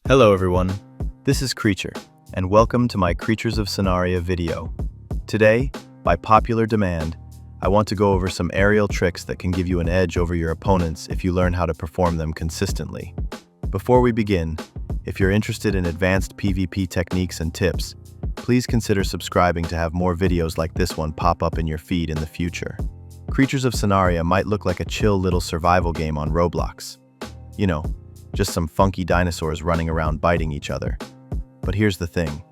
Hello everyone, this is Creature, and welcome to my Creatures of Scenaria video. Today, by popular demand, I want to go over some aerial tricks that can give you an edge over your opponents if you learn how to perform them consistently. Before we begin, if you're interested in advanced PvP techniques and tips, please consider subscribing to have more videos like this one pop up in your feed in the future. Creatures of Scenaria might look like a chill little survival game on Roblox. You know, just some funky dinosaurs running around biting each other. But here's the thing.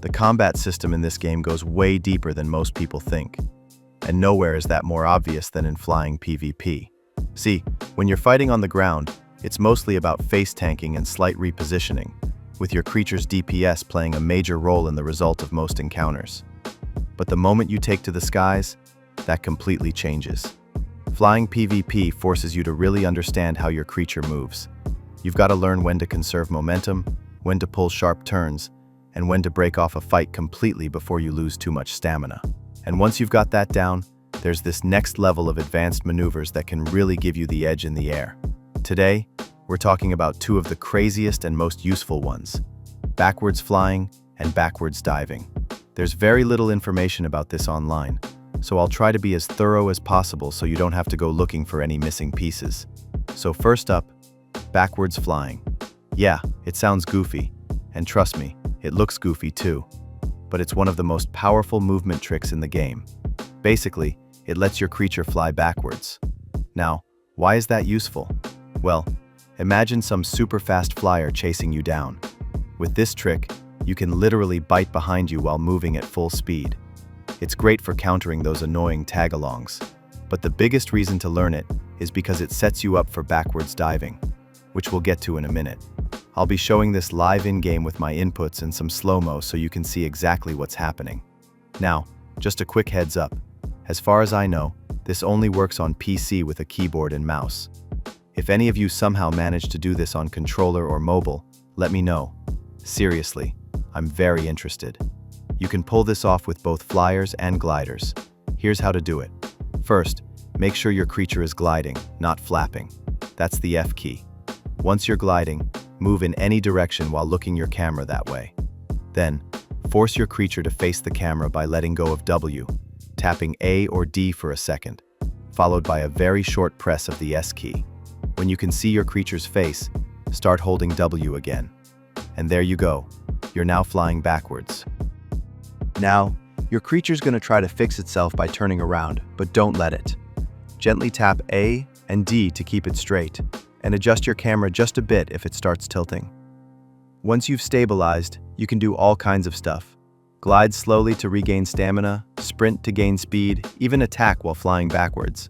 The combat system in this game goes way deeper than most people think. And nowhere is that more obvious than in flying PvP. See, when you're fighting on the ground, it's mostly about face tanking and slight repositioning, with your creature's DPS playing a major role in the result of most encounters. But the moment you take to the skies, that completely changes. Flying PvP forces you to really understand how your creature moves. You've got to learn when to conserve momentum, when to pull sharp turns, and when to break off a fight completely before you lose too much stamina. And once you've got that down, there's this next level of advanced maneuvers that can really give you the edge in the air. Today, we're talking about two of the craziest and most useful ones: backwards flying and backwards diving. There's very little information about this online, so I'll try to be as thorough as possible so you don't have to go looking for any missing pieces. So first up, backwards flying. Yeah, it sounds goofy, and trust me, it looks goofy too. But it's one of the most powerful movement tricks in the game. Basically, it lets your creature fly backwards. Now, why is that useful? Well, imagine some super fast flyer chasing you down. With this trick, you can literally bite behind you while moving at full speed. It's great for countering those annoying tag-alongs. But the biggest reason to learn it is because it sets you up for backwards diving, which we'll get to in a minute. I'll be showing this live in-game with my inputs and some slow-mo so you can see exactly what's happening. Now, just a quick heads up. As far as I know, this only works on PC with a keyboard and mouse. If any of you somehow manage to do this on controller or mobile, let me know. Seriously, I'm very interested. You can pull this off with both flyers and gliders. Here's how to do it. First, make sure your creature is gliding, not flapping. That's the F key. Once you're gliding, move in any direction while looking your camera that way. Then, force your creature to face the camera by letting go of W, tapping A or D for a second, followed by a very short press of the S key. When you can see your creature's face, start holding W again. And there you go. You're now flying backwards. Now, your creature's going to try to fix itself by turning around, but don't let it. Gently tap A and D to keep it straight, and adjust your camera just a bit if it starts tilting. Once you've stabilized, you can do all kinds of stuff. Glide slowly to regain stamina, sprint to gain speed, even attack while flying backwards.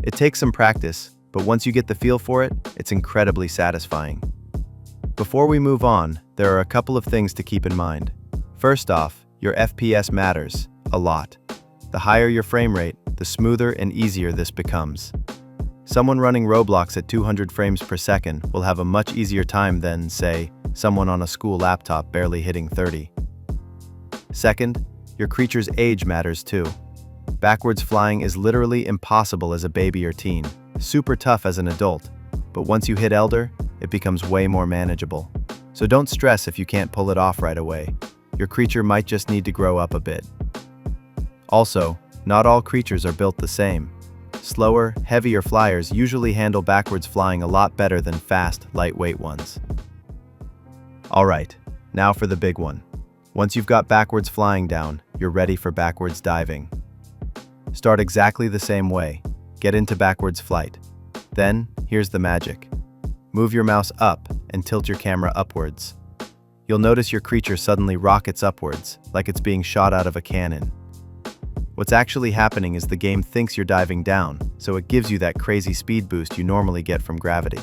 It takes some practice, but once you get the feel for it, it's incredibly satisfying. Before we move on, there are a couple of things to keep in mind. First off, your FPS matters a lot. The higher your frame rate, the smoother and easier this becomes. Someone running Roblox at 200 frames per second will have a much easier time than, say, someone on a school laptop barely hitting 30. Second, your creature's age matters too. Backwards flying is literally impossible as a baby or teen, super tough as an adult, but once you hit elder, it becomes way more manageable. So don't stress if you can't pull it off right away. Your creature might just need to grow up a bit. Also, not all creatures are built the same. Slower, heavier flyers usually handle backwards flying a lot better than fast, lightweight ones. Alright, now for the big one. Once you've got backwards flying down, you're ready for backwards diving. Start exactly the same way. Get into backwards flight. Then, here's the magic. Move your mouse up and tilt your camera upwards. You'll notice your creature suddenly rockets upwards, like it's being shot out of a cannon. What's actually happening is the game thinks you're diving down, so it gives you that crazy speed boost you normally get from gravity.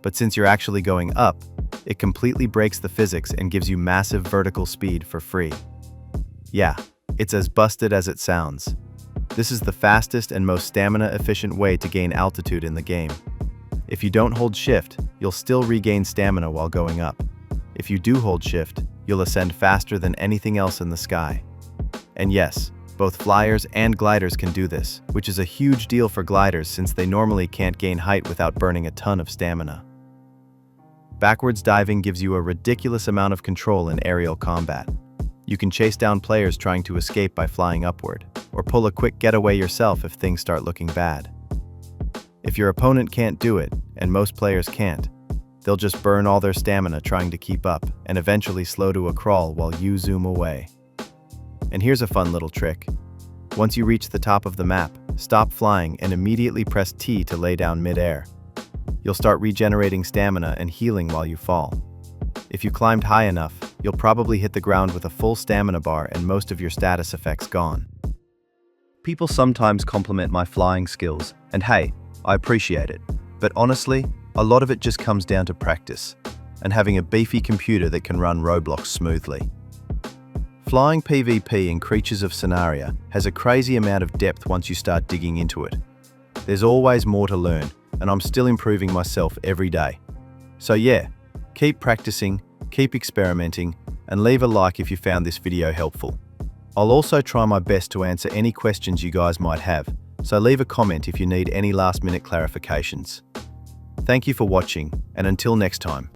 But since you're actually going up, it completely breaks the physics and gives you massive vertical speed for free. Yeah, it's as busted as it sounds. This is the fastest and most stamina-efficient way to gain altitude in the game. If you don't hold shift, you'll still regain stamina while going up. If you do hold shift, you'll ascend faster than anything else in the sky. And yes, both flyers and gliders can do this, which is a huge deal for gliders since they normally can't gain height without burning a ton of stamina. Backwards diving gives you a ridiculous amount of control in aerial combat. You can chase down players trying to escape by flying upward, or pull a quick getaway yourself if things start looking bad. If your opponent can't do it, and most players can't, they'll just burn all their stamina trying to keep up and eventually slow to a crawl while you zoom away. And here's a fun little trick. Once you reach the top of the map, stop flying and immediately press T to lay down mid-air. You'll start regenerating stamina and healing while you fall. If you climbed high enough, you'll probably hit the ground with a full stamina bar and most of your status effects gone. People sometimes compliment my flying skills, and hey, I appreciate it. But honestly, a lot of it just comes down to practice, and having a beefy computer that can run Roblox smoothly. Flying PvP in Creatures of Scenaria has a crazy amount of depth once you start digging into it. There's always more to learn, and I'm still improving myself every day. So yeah, keep practicing, keep experimenting, and leave a like if you found this video helpful. I'll also try my best to answer any questions you guys might have, so leave a comment if you need any last-minute clarifications. Thank you for watching, and until next time.